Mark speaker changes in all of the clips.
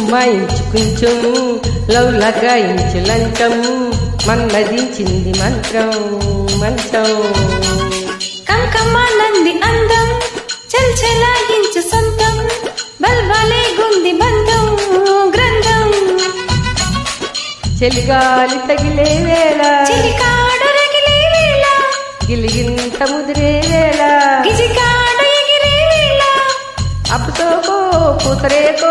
Speaker 1: గుమ్మాయించు కొంచెం లవ్ లగాయించు లంచం మన్మదించింది మంత్రం మంత్రం
Speaker 2: కంకమానంది అందం చల్చలాగించు సొంతం బల్బలే గుంది బంధం గ్రంథం
Speaker 1: చెలిగాలి తగిలే వేళ
Speaker 2: చిలికాడు రగిలే వేళ
Speaker 1: గిలిగింత ముదిరే వేళ
Speaker 2: గిజికాడు ఎగిరే వేళ
Speaker 1: అప్పుతోకో పూతరేకో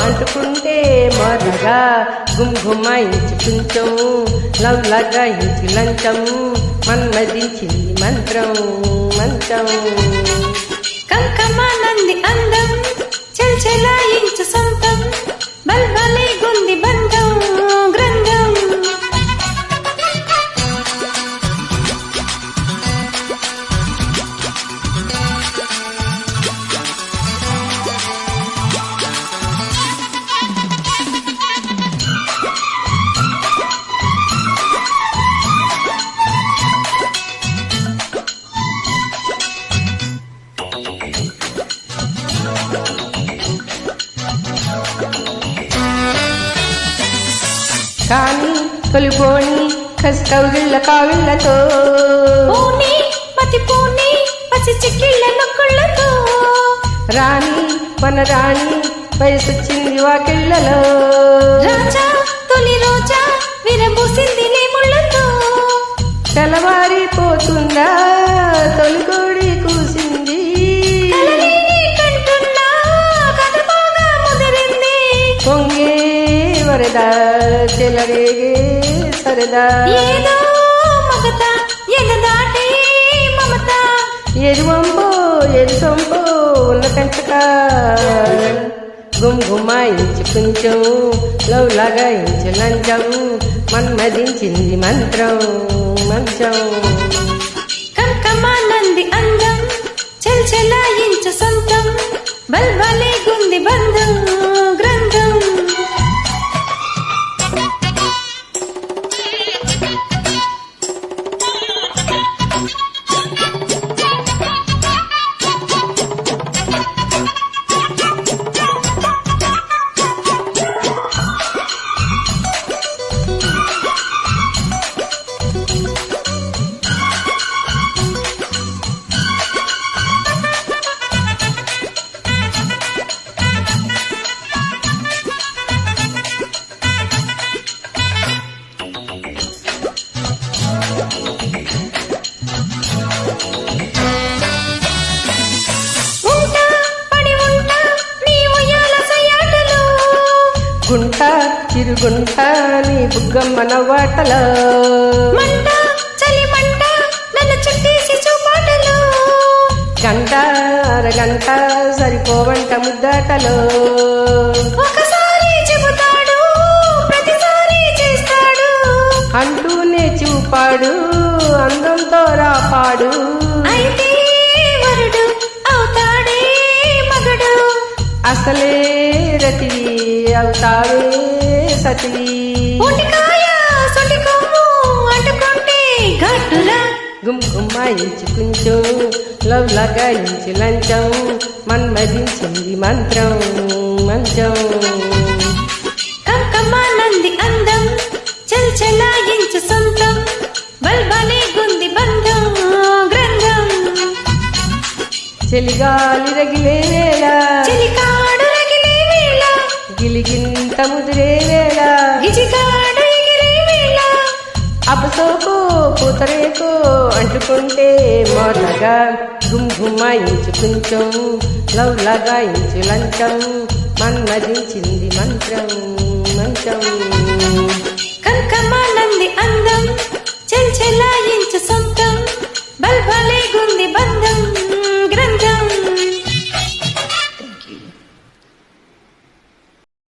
Speaker 1: అంటుకుంటే మొదగా గుమ్గుమ్మాయించు కొంచెం లవ్ లగాయించు లంచం మన్మదించింది మంత్రం మంత్రం
Speaker 2: కంకమానంది అందం చల్చలాయించు సొంతం బల్బలే గుంది బంధం గ్రంథం
Speaker 1: కానీ తొలిపోని కసి కౌగిళ్ళ కావిళ్ళతో
Speaker 2: పూని పతి పూని పసి చిక్కిళ్ళ నొక్కుళ్ళతో
Speaker 1: రాణి మన రాణి వయసొచ్చింది వాకిళ్ళలో
Speaker 2: రాజా తొలి రోజా విరబూసింది ముళ్ళతో
Speaker 1: తెల్లవారిపోతుందా తొలికోడి కూసింది
Speaker 2: కలలేని కంటున్నా కథ బాగా ముదిరింది
Speaker 1: పొంగే వరద చెలరేగే సరదా
Speaker 2: ఏదో మగత ఎగదాటే మమత
Speaker 1: ఎరువంపో ఎరుసొంపో ఉన్న కంచక గుమ్గుమ్మాయించు కొంచెం లవ్ లగాయించు లంచం మన్మదించింది మంత్రం మంచం
Speaker 2: కంకమానంది అందం చల్చలాయించు సొంతం బల్బలే గుంది బంధం గ్రంథం
Speaker 1: గుంట చిరుగుంట నీ బుగ్గమ్మ నవ్వాటలో
Speaker 2: మంట చలి మంట నన్ను చుట్టేసి చూపాటలో
Speaker 1: గంట అరగంట సరిపోవంట ముద్దాటలో
Speaker 2: ఒకసారి చెబుతాడు ప్రతిసారి చేస్తాడు
Speaker 1: అంటూనే చూపాడు అందంతో రాపాడు
Speaker 2: అయితే వరుడు అవుతాడే మగడు
Speaker 1: అసలే రతివి అవుతావే సతివి
Speaker 2: ఒటికాయ సొటి కొమ్ము అంటుకుంటే గట్టులా
Speaker 1: గుమ్గుమ్మాయించు కొంచెం లవ్ లగాయించు లంచం మన్మదించింది మంత్రం మంచం
Speaker 2: కంకమానంది అందం చల్చలాయించు సొంతం బల్బలే గుంది బంధం గ్రంథం
Speaker 1: చెలిగాలి రగిలే వేళ
Speaker 2: చిలికాడు రగిలే వేళ
Speaker 1: గిలిగింత ముదిరే వేళ
Speaker 2: గిజికాడు ఎగిరే వేళ
Speaker 1: అపసోకో పూతరేకో అంటుకుంటే మోతగా గుమ్గుమ్మాయించు కొంచెం లవ్ లగాయించు లంచం మన్మదించింది మంత్రం మంచం
Speaker 2: కంకమానంది అందం చల్చలాయించు సొంతం బల్బలే గుంది బంధం